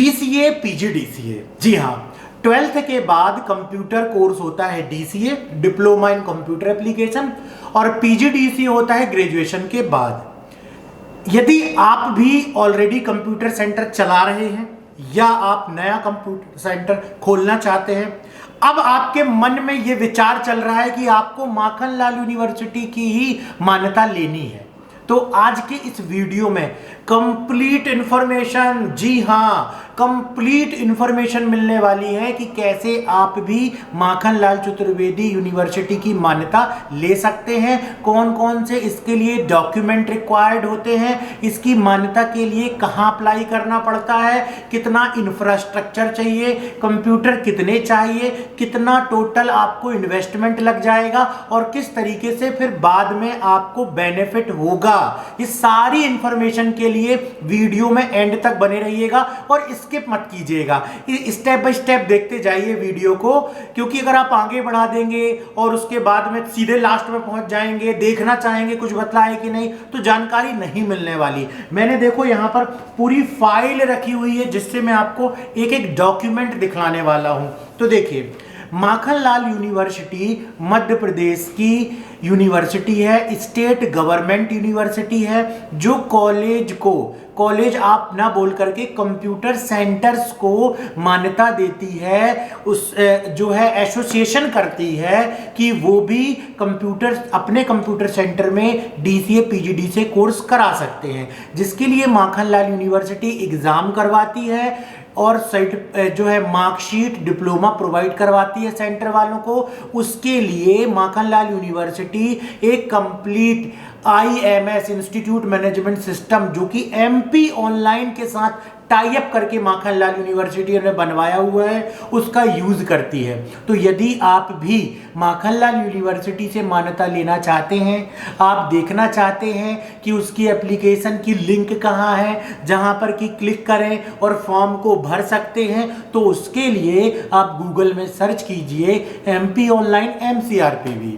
DCA PGDCA, जी हाँ, 12th के बाद कंप्यूटर कोर्स होता है DCA, diploma in computer application, और PGDCA होता है ग्रेजुएशन के बाद। यदि आप भी ऑलरेडी कंप्यूटर सेंटर चला रहे हैं या आप नया कंप्यूटर सेंटर खोलना चाहते हैं, अब आपके मन में यह विचार चल रहा है कि आपको माखनलाल यूनिवर्सिटी की ही मान्यता लेनी है, तो आज के इस वीडियो में कंप्लीट इंफॉर्मेशन, जी हाँ, कंप्लीट इंफॉर्मेशन मिलने वाली है कि कैसे आप भी माखनलाल चतुर्वेदी यूनिवर्सिटी की मान्यता ले सकते हैं, कौन कौन से इसके लिए डॉक्यूमेंट रिक्वायर्ड होते हैं, इसकी मान्यता के लिए कहाँ अप्लाई करना पड़ता है, कितना इंफ्रास्ट्रक्चर चाहिए, कंप्यूटर कितने चाहिए, कितना टोटल आपको इन्वेस्टमेंट लग जाएगा और किस तरीके से फिर बाद में आपको बेनिफिट होगा। इस सारी इंफॉर्मेशन के लिए वीडियो में एंड तक बने रहिएगा और स्किप मत कीजिएगा, स्टेप बाय स्टेप देखते जाइए वीडियो को, क्योंकि अगर आप आगे बढ़ा देंगे और उसके बाद में सीधे लास्ट में पहुंच जाएंगे, देखना चाहेंगे कुछ बतलाए कि नहीं, तो जानकारी नहीं मिलने वाली। मैंने देखो यहां पर पूरी फाइल रखी हुई है जिससे मैं आपको एक एक डॉक्यूमेंट दिखलाने वाला हूं। तो देखिए, माखनलाल यूनिवर्सिटी मध्य प्रदेश की यूनिवर्सिटी है, स्टेट गवर्नमेंट यूनिवर्सिटी है, जो कॉलेज आप ना बोल करके कंप्यूटर सेंटर्स को मान्यता देती है, उस जो है एसोसिएशन करती है कि वो भी अपने कंप्यूटर सेंटर में DCA PGDCA कोर्स करा सकते हैं, जिसके लिए माखनलाल यूनिवर्सिटी एग्जाम करवाती है और जो है मार्कशीट डिप्लोमा प्रोवाइड करवाती है सेंटर वालों को। उसके लिए माखनलाल यूनिवर्सिटी एक complete IMS institute management system, जो कि MP ऑनलाइन के साथ टाई अप करके माखनलाल यूनिवर्सिटी ने बनवाया हुआ है, उसका यूज करती है। तो यदि आप भी माखनलाल यूनिवर्सिटी से मान्यता लेना चाहते हैं, आप देखना चाहते हैं कि उसकी एप्लीकेशन की लिंक कहाँ है जहां पर कि क्लिक करें और फॉर्म को भर सकते हैं, तो उसके लिए आप गूगल में सर्च कीजिए MP ऑनलाइन MCRPV,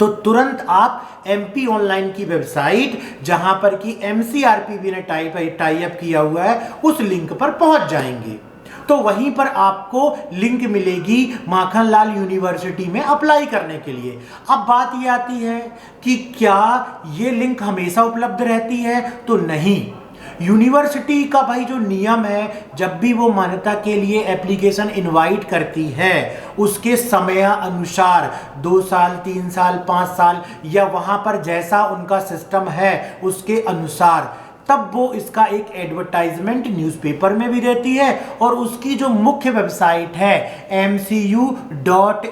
तो तुरंत आप MP ऑनलाइन की वेबसाइट जहां पर कि MCRPV ने टाई अप किया हुआ है उस लिंक पर पहुंच जाएंगे। तो वहीं पर आपको लिंक मिलेगी माखनलाल यूनिवर्सिटी में अप्लाई करने के लिए। अब बात ये आती है कि क्या ये लिंक हमेशा उपलब्ध रहती है? तो नहीं, यूनिवर्सिटी का भाई जो नियम है, जब भी वो मान्यता के लिए एप्लीकेशन इनवाइट करती है, उसके समय अनुसार 2 साल 3 साल 5 साल या वहां पर जैसा उनका सिस्टम है उसके अनुसार, तब वो इसका एक एडवर्टाइजमेंट न्यूज़पेपर में भी रहती है और उसकी जो मुख्य वेबसाइट है mcu.ac.in,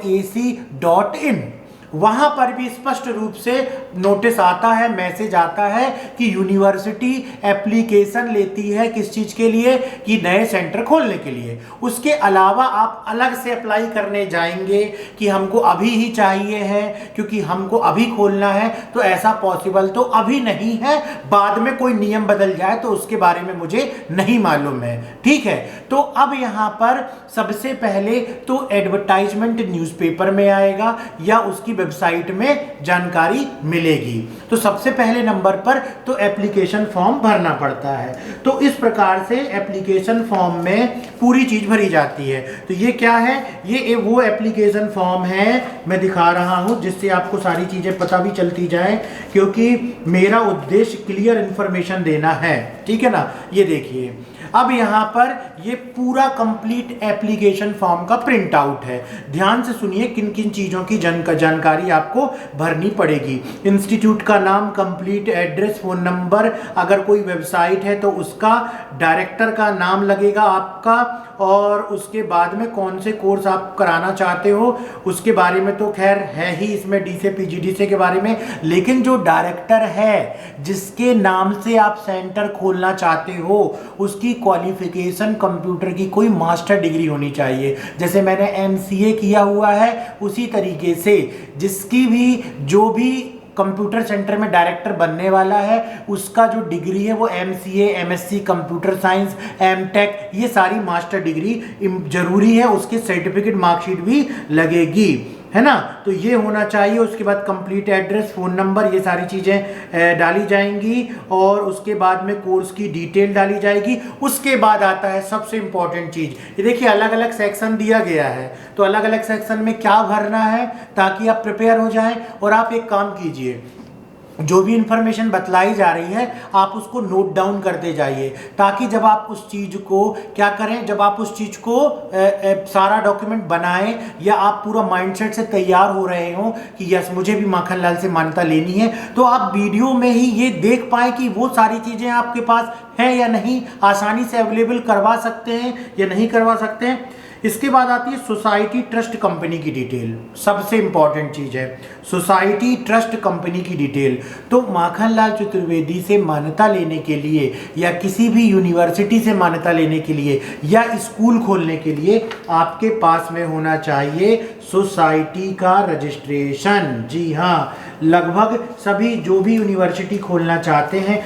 वहां पर भी स्पष्ट रूप से नोटिस आता है, मैसेज आता है कि यूनिवर्सिटी एप्लीकेशन लेती है किस चीज के लिए, कि नए सेंटर खोलने के लिए। उसके अलावा आप अलग से अप्लाई करने जाएंगे कि हमको अभी ही चाहिए है क्योंकि हमको अभी खोलना है, तो ऐसा पॉसिबल तो अभी नहीं है, बाद में कोई नियम बदल जाए तो उसके बारे में मुझे नहीं मालूम है, ठीक है। तो अब यहां पर सबसे पहले तो एडवर्टाइजमेंट न्यूज़पेपर में आएगा या उसकी वेबसाइट में जानकारी मिलेगी। तो सबसे पहले नंबर पर तो एप्लीकेशन फॉर्म भरना पड़ता है। तो इस प्रकार से एप्लीकेशन फॉर्म में पूरी चीज भरी जाती है। तो ये क्या है? ये वो एप्लीकेशन फॉर्म है, मैं दिखा रहा हूं जिससे आपको सारी चीजें पता भी चलती जाए, क्योंकि मेरा उद्देश्य क्लियर इंफॉर्मेशन देना है, ठीक है ना। ये देखिए, अब यहाँ पर ये पूरा कंप्लीट एप्लीकेशन फॉर्म का प्रिंट आउट है। ध्यान से सुनिए किन किन चीज़ों की जानकारी आपको भरनी पड़ेगी। इंस्टीट्यूट का नाम, कंप्लीट एड्रेस, फ़ोन नंबर, अगर कोई वेबसाइट है तो उसका, डायरेक्टर का नाम लगेगा आपका, और उसके बाद में कौन से कोर्स आप कराना चाहते हो उसके बारे में तो खैर है ही इसमें DCA PGDCA के बारे में, लेकिन जो डायरेक्टर है जिसके नाम से आप सेंटर खोलना चाहते हो उसकी क्वालिफिकेशन कंप्यूटर की कोई मास्टर डिग्री होनी चाहिए। जैसे मैंने MCA किया हुआ है उसी तरीके से जिसकी भी जो भी कंप्यूटर सेंटर में डायरेक्टर बनने वाला है उसका जो डिग्री है वो MCA, MSc computer science, MTech, ये सारी मास्टर डिग्री जरूरी है, उसके सर्टिफिकेट मार्कशीट भी लगेगी, है ना। तो ये होना चाहिए। उसके बाद कंप्लीट एड्रेस, फ़ोन नंबर, ये सारी चीज़ें डाली जाएंगी और उसके बाद में कोर्स की डिटेल डाली जाएगी। उसके बाद आता है सबसे इम्पॉर्टेंट चीज़, ये देखिए अलग अलग सेक्शन दिया गया है, तो अलग अलग सेक्शन में क्या भरना है ताकि आप प्रिपेयर हो जाएं। और आप एक काम कीजिए, जो भी इंफॉर्मेशन बतलाई जा रही है आप उसको नोट डाउन करते जाइए, ताकि जब आप उस चीज़ को क्या करें, जब आप उस चीज़ को सारा डॉक्यूमेंट बनाएं या आप पूरा माइंडसेट से तैयार हो रहे हो कि यस मुझे भी माखनलाल से मान्यता लेनी है, तो आप वीडियो में ही ये देख पाएँ कि वो सारी चीज़ें आपके पास है या नहीं, आसानी से अवेलेबल करवा सकते हैं या नहीं करवा सकते हैं। इसके बाद आती है सोसाइटी ट्रस्ट कंपनी की डिटेल, सबसे इंपॉर्टेंट चीज़ है सोसाइटी ट्रस्ट कंपनी की डिटेल। तो माखनलाल चतुर्वेदी से मान्यता लेने के लिए या किसी भी यूनिवर्सिटी से मान्यता लेने के लिए या स्कूल खोलने के लिए आपके पास में होना चाहिए सोसाइटी का रजिस्ट्रेशन। जी हाँ, लगभग सभी जो भी यूनिवर्सिटी खोलना चाहते हैं,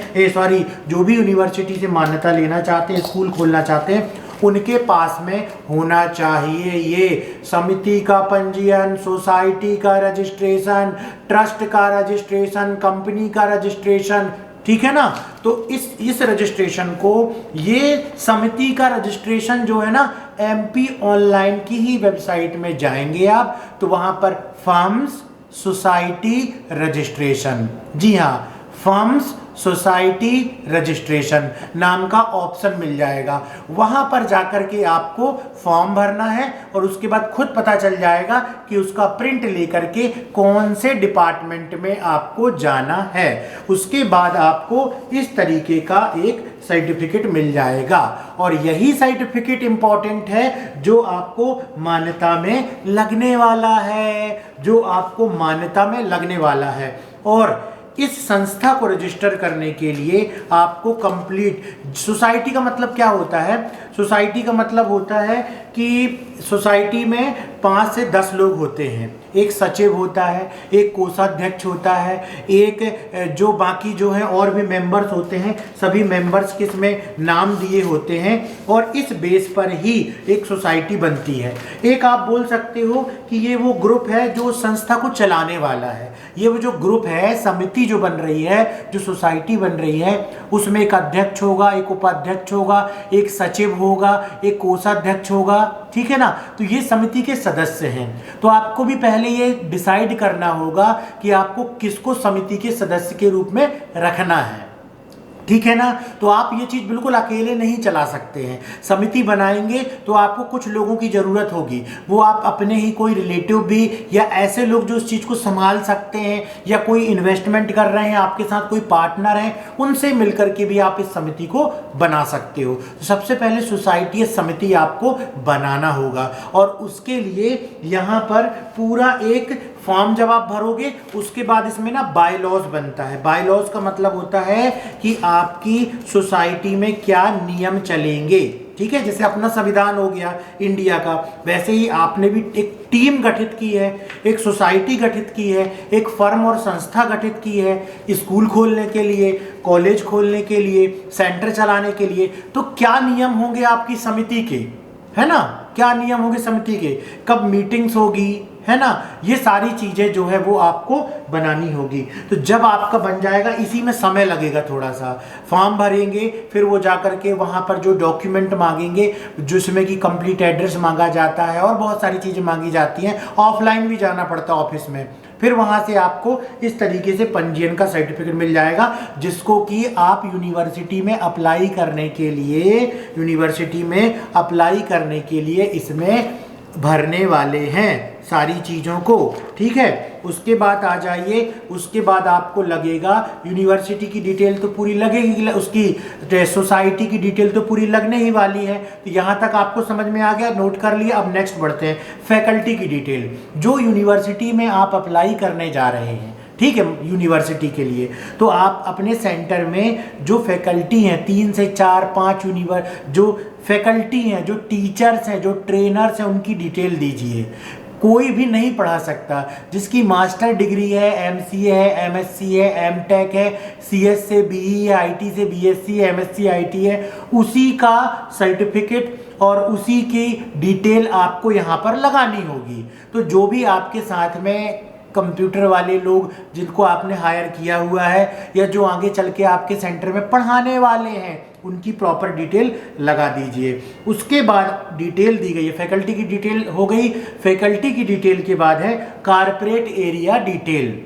जो भी यूनिवर्सिटी से मान्यता लेना चाहते हैं, स्कूल खोलना चाहते हैं, उनके पास में होना चाहिए ये समिति का पंजीयन, सोसाइटी का रजिस्ट्रेशन, ट्रस्ट का रजिस्ट्रेशन, कंपनी का रजिस्ट्रेशन। ठीक है ना। तो इस रजिस्ट्रेशन को, ये समिति का रजिस्ट्रेशन जो है ना, MP ऑनलाइन की ही वेबसाइट में जाएंगे आप, तो वहां पर फर्म्स सोसाइटी रजिस्ट्रेशन, जी हाँ, फर्म्स सोसाइटी रजिस्ट्रेशन नाम का ऑप्शन मिल जाएगा। वहां पर जाकर के आपको फॉर्म भरना है और उसके बाद खुद पता चल जाएगा कि उसका प्रिंट लेकर के कौन से डिपार्टमेंट में आपको जाना है। उसके बाद आपको इस तरीके का एक सर्टिफिकेट मिल जाएगा और यही सर्टिफिकेट इंपॉर्टेंट है जो आपको मान्यता में लगने वाला है, जो आपको मान्यता में लगने वाला है। और इस संस्था को रजिस्टर करने के लिए आपको कंप्लीट, सोसाइटी का मतलब क्या होता है, सोसाइटी का मतलब होता है कि सोसाइटी में 5 से 10 लोग होते हैं, एक सचिव होता है, एक कोषाध्यक्ष होता है, एक जो बाकी जो है और भी मेंबर्स होते हैं, सभी मेंबर्स के इसमें नाम दिए होते हैं और इस बेस पर ही एक सोसाइटी बनती है। एक आप बोल सकते हो कि ये वो ग्रुप है जो संस्था को चलाने वाला है, ये वो जो ग्रुप है, समिति जो बन रही है, जो सोसाइटी बन रही है, उसमें एक अध्यक्ष होगा, एक उपाध्यक्ष होगा, एक सचिव होगा, एक कोषाध्यक्ष होगा। ठीक है ना। तो ये समिति के सदस्य हैं। तो आपको भी पहले ये डिसाइड करना होगा कि आपको किसको समिति के सदस्य के रूप में रखना है। ठीक है ना। तो आप ये चीज़ बिल्कुल अकेले नहीं चला सकते हैं। समिति बनाएंगे तो आपको कुछ लोगों की ज़रूरत होगी, वो आप अपने ही कोई रिलेटिव भी या ऐसे लोग जो इस चीज़ को संभाल सकते हैं या कोई इन्वेस्टमेंट कर रहे हैं, आपके साथ कोई पार्टनर हैं, उनसे मिलकर के भी आप इस समिति को बना सकते हो। तो सबसे पहले सोसाइटी समिति आपको बनाना होगा और उसके लिए यहाँ पर पूरा एक फॉर्म जब आप भरोगे उसके बाद इसमें ना बायलॉज बनता है। बायलॉज का मतलब होता है कि आपकी सोसाइटी में क्या नियम चलेंगे। ठीक है, जैसे अपना संविधान हो गया इंडिया का, वैसे ही आपने भी एक टीम गठित की है, एक सोसाइटी गठित की है, एक फर्म और संस्था गठित की है स्कूल खोलने के लिए, कॉलेज खोलने के लिए, सेंटर चलाने के लिए। तो क्या नियम होंगे आपकी समिति के, है ना, क्या नियम होंगे समिति के, कब मीटिंग्स होगी, है ना, ये सारी चीज़ें जो है वो आपको बनानी होगी। तो जब आपका बन जाएगा, इसी में समय लगेगा थोड़ा सा, फॉर्म भरेंगे, फिर वो जाकर के वहाँ पर जो डॉक्यूमेंट मांगेंगे, जिसमें कि कंप्लीट एड्रेस मांगा जाता है और बहुत सारी चीज़ें मांगी जाती हैं, ऑफलाइन भी जाना पड़ता है ऑफिस में। फिर वहाँ से आपको इस तरीके से पंजीयन का सर्टिफिकेट मिल जाएगा, जिसको कि आप यूनिवर्सिटी में अप्लाई करने के लिए इसमें भरने वाले हैं सारी चीज़ों को। ठीक है, उसके बाद आ जाइए, उसके बाद आपको लगेगा यूनिवर्सिटी की डिटेल तो पूरी लगेगी, उसकी सोसाइटी की डिटेल तो पूरी लगने ही वाली है। तो यहाँ तक आपको समझ में आ गया, नोट कर लिया। अब नेक्स्ट बढ़ते हैं, फैकल्टी की डिटेल, जो यूनिवर्सिटी में आप अप्लाई करने जा रहे हैं। ठीक है, यूनिवर्सिटी के लिए तो आप अपने सेंटर में जो फैकल्टी हैं, 3 से 4 5 जो फैकल्टी हैं, जो टीचर्स हैं, जो ट्रेनर्स हैं, उनकी डिटेल दीजिए। कोई भी नहीं पढ़ा सकता। जिसकी मास्टर डिग्री है, एमसीए है, एमएससी है, एमटेक है, सीएस से बीई है, आईटी से बीएससी है, एमएससी आईटी है, उसी का सर्टिफिकेट और उसी की डिटेल आपको यहाँ पर लगानी होगी। तो जो भी आपके साथ में कंप्यूटर वाले लोग जिनको आपने हायर किया हुआ है या जो आगे चल के आपके सेंटर में पढ़ाने वाले हैं, उनकी प्रॉपर डिटेल लगा दीजिए। उसके बाद डिटेल दी गई है, फैकल्टी की डिटेल हो गई। फैकल्टी की डिटेल के बाद है कारपोरेट एरिया डिटेल।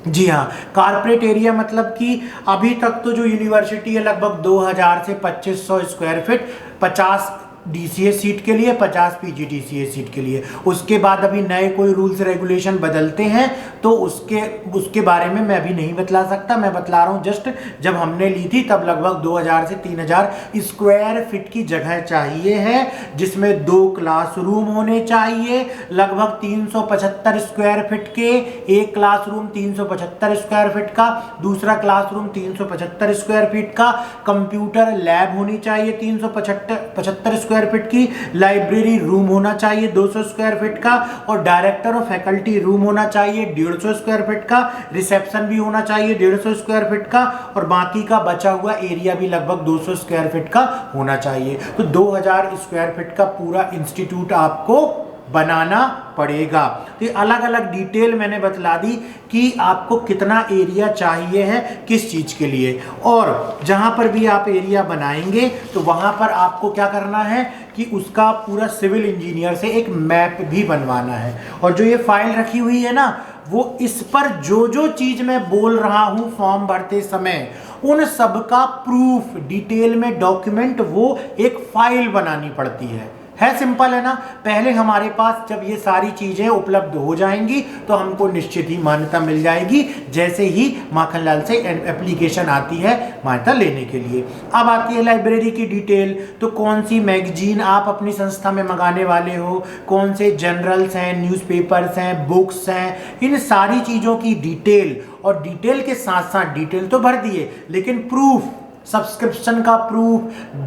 जी हाँ, कारपोरेट एरिया मतलब कि अभी तक तो जो यूनिवर्सिटी है लगभग 2000 से 2500 स्क्वायर फीट, 50 डीसीए सीट के लिए, 50 पीजीडीसीए सीट के लिए। उसके बाद अभी नए कोई रूल्स रेगुलेशन बदलते हैं तो उसके बारे में मैं अभी नहीं बतला सकता। मैं बतला रहा हूँ जस्ट जब हमने ली थी तब लगभग 2000 से 3000 स्क्वायर फीट की जगह चाहिए है, जिसमें 2 क्लासरूम होने चाहिए लगभग 375 स्क्वायर फीट के। एक क्लासरूम 375 स्क्वायर फीट का, दूसरा क्लासरूम 375 स्क्वायर फीट का। कंप्यूटर लैब होनी चाहिए 375 स्क्वायर फीट की। लाइब्रेरी रूम होना चाहिए 200 स्क्वायर फीट का, और डायरेक्टर और फैकल्टी रूम होना चाहिए 150 स्क्वायर फीट का। रिसेप्शन भी होना चाहिए 150 स्क्वायर फीट का, और बाकी का बचा हुआ एरिया भी लगभग 200 स्क्वायर फीट का होना चाहिए। तो 2000 स्क्वायर फीट का पूरा इंस्टीट्यूट आपको बनाना पड़ेगा। तो अलग अलग डिटेल मैंने बतला दी कि आपको कितना एरिया चाहिए है किस चीज़ के लिए। और जहाँ पर भी आप एरिया बनाएंगे तो वहाँ पर आपको क्या करना है कि उसका पूरा सिविल इंजीनियर से एक मैप भी बनवाना है। और जो ये फाइल रखी हुई है ना, वो इस पर जो जो चीज़ मैं बोल रहा हूँ फॉर्म भरते समय, उन सब का प्रूफ डिटेल में डॉक्यूमेंट वो एक फाइल बनानी पड़ती है सिंपल है ना। पहले हमारे पास जब ये सारी चीजें उपलब्ध हो जाएंगी तो हमको निश्चित ही मान्यता मिल जाएगी, जैसे ही माखनलाल से एप्लीकेशन आती है मान्यता लेने के लिए। अब आती है लाइब्रेरी की डिटेल। तो कौन सी मैगजीन आप अपनी संस्था में मंगाने वाले हो, कौन से जर्नल्स हैं, न्यूज़पेपर्स हैं, बुक्स हैं, इन सारी चीज़ों की डिटेल। और डिटेल के साथ साथ डिटेल तो भर दिए, लेकिन प्रूफ, सब्सक्रिप्शन का प्रूफ,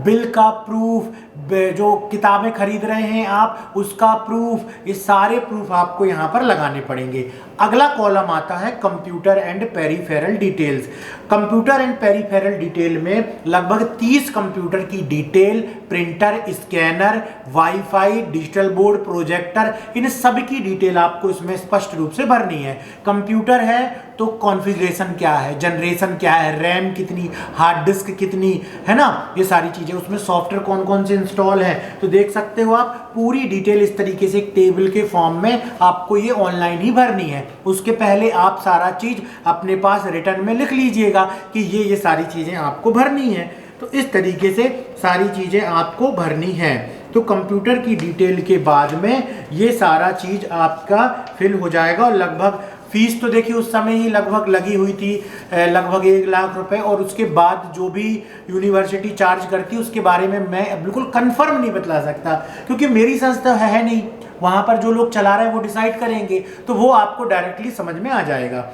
बिल का प्रूफ, जो किताबें खरीद रहे हैं आप उसका प्रूफ, ये सारे प्रूफ आपको यहाँ पर लगाने पड़ेंगे। अगला कॉलम आता है computer and peripheral details. Computer and peripheral detail में लगभग 30 कंप्यूटर की detail, printer, scanner, wifi, digital board, projector, इन सब की डिटेल आपको इसमें स्पष्ट रूप से भरनी है। कंप्यूटर है तो कॉन्फ़िगरेशन क्या है, जनरेशन क्या है, रैम कितनी, हार्ड डिस्क कितनी, है ना, ये सारी चीज़ें, उसमें सॉफ्टवेयर कौन कौन से इंस्टॉल है। तो देख सकते हो आप पूरी डिटेल इस तरीके से एक टेबल के फॉर्म में आपको ये ऑनलाइन ही भरनी है। उसके पहले आप सारा चीज़ अपने पास रिटर्न में लिख लीजिएगा कि ये सारी चीज़ें आपको भरनी है। तो इस तरीके से सारी चीज़ें आपको भरनी है। तो कंप्यूटर की डिटेल के बाद में ये सारा चीज़ आपका फिल हो जाएगा। और लगभग फीस तो देखिए उस समय ही लगभग लगी हुई थी लगभग 1 लाख रुपए। और उसके बाद जो भी यूनिवर्सिटी चार्ज करती है उसके बारे में मैं बिल्कुल कंफर्म नहीं बतला सकता, क्योंकि मेरी संस्था है नहीं। वहाँ पर जो लोग चला रहे हैं वो डिसाइड करेंगे, तो वो आपको डायरेक्टली समझ में आ जाएगा।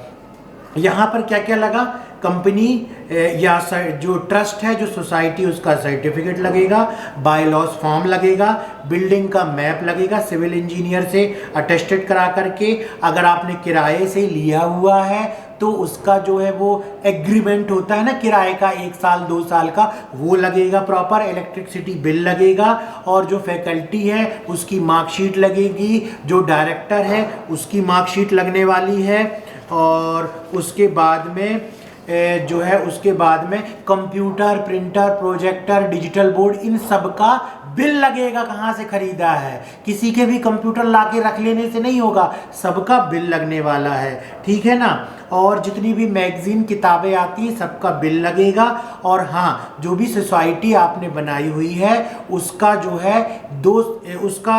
यहाँ पर क्या क्या लगा, कंपनी या जो ट्रस्ट है, जो सोसाइटी, उसका सर्टिफिकेट लगेगा, बायलॉज फॉर्म लगेगा, बिल्डिंग का मैप लगेगा सिविल इंजीनियर से अटेस्टेड करा करके। अगर आपने किराए से लिया हुआ है तो उसका जो है वो एग्रीमेंट होता है ना किराए का, 1 साल 2 साल का, वो लगेगा प्रॉपर। इलेक्ट्रिसिटी बिल लगेगा, और जो फैकल्टी है उसकी मार्कशीट लगेगी, जो डायरेक्टर है उसकी मार्कशीट लगने वाली है। और उसके बाद में जो है उसके बाद में computer, printer, projector, digital board, इन सब का बिल लगेगा, कहाँ से खरीदा है। किसी के भी कंप्यूटर लाके रख लेने से नहीं होगा, सबका बिल लगने वाला है, ठीक है ना। और जितनी भी मैगजीन, किताबें आती हैं सबका बिल लगेगा। और हाँ, जो भी सोसाइटी आपने बनाई हुई है उसका जो है उसका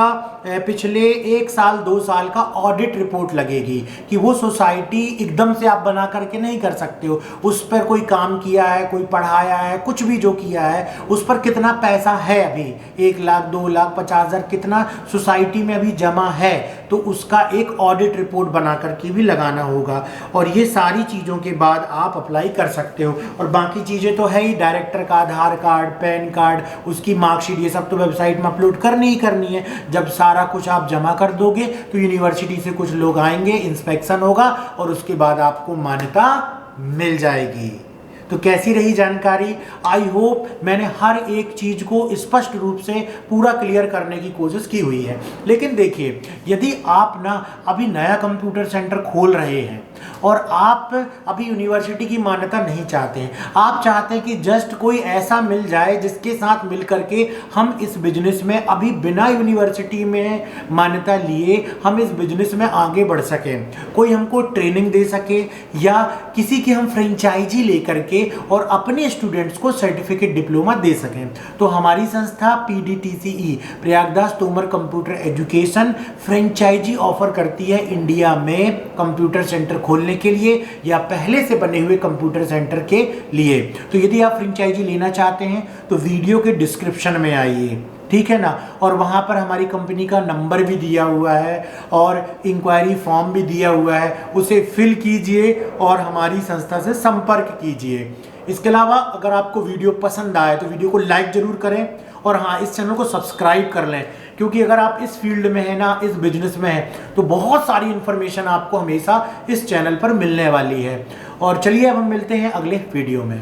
पिछले 1 साल 2 साल का ऑडिट रिपोर्ट लगेगी कि वो सोसाइटी एकदम से आप बना करके नहीं कर सकते हो। उस पर कोई काम किया है, कोई पढ़ाया है, कुछ भी जो किया है उस पर कितना पैसा है, अभी 1 लाख 2 लाख 50 हज़ार कितना सोसाइटी में अभी जमा है, तो उसका एक ऑडिट रिपोर्ट बना करके भी लगाना होगा। और ये सारी चीज़ों के बाद आप अप्लाई कर सकते हो। और बाकी चीज़ें तो है ही, डायरेक्टर का आधार कार्ड, पैन कार्ड, उसकी मार्कशीट, ये सब तो वेबसाइट में अपलोड करनी ही करनी है। जब सारा कुछ आप जमा कर दोगे तो यूनिवर्सिटी से कुछ लोग आएंगे, इंस्पेक्शन होगा और उसके बाद आपको मान्यता मिल जाएगी। तो कैसी रही जानकारी? आई होप मैंने हर एक चीज को स्पष्ट रूप से पूरा क्लियर करने की कोशिश की हुई है। लेकिन देखिए, यदि आप ना अभी नया कंप्यूटर सेंटर खोल रहे हैं और आप अभी यूनिवर्सिटी की मान्यता नहीं चाहते हैं, आप चाहते हैं कि जस्ट कोई ऐसा मिल जाए जिसके साथ मिल करके हम इस बिजनेस में अभी बिना यूनिवर्सिटी में मान्यता लिए हम इस बिजनेस में आगे बढ़ सकें, कोई हमको ट्रेनिंग दे सके या किसी की हम फ्रेंचाइजी लेकर के और अपने स्टूडेंट्स को सर्टिफिकेट डिप्लोमा दे सकें, तो हमारी संस्था PDTCE Prayagdas Tomar computer education franchise offer करती है इंडिया में कंप्यूटर सेंटर खोलने के लिए या पहले से बने हुए कंप्यूटर सेंटर के लिए। तो यदि आप फ्रेंचाइजी लेना चाहते हैं तो वीडियो के डिस्क्रिप्शन में आइए, ठीक है ना, और वहाँ पर हमारी कंपनी का नंबर भी दिया हुआ है और इंक्वायरी फॉर्म भी दिया हुआ है, उसे फिल कीजिए और हमारी संस्था से संपर्क कीजिए। इसके अलावा अगर आपको वीडियो पसंद आए तो वीडियो को लाइक जरूर करें और हाँ, इस चैनल को सब्सक्राइब कर लें, क्योंकि अगर आप इस फील्ड में हैं ना, इस बिजनेस में हैं, तो बहुत सारी इन्फॉर्मेशन आपको हमेशा इस चैनल पर मिलने वाली है। और चलिए अब हम मिलते हैं अगले वीडियो में।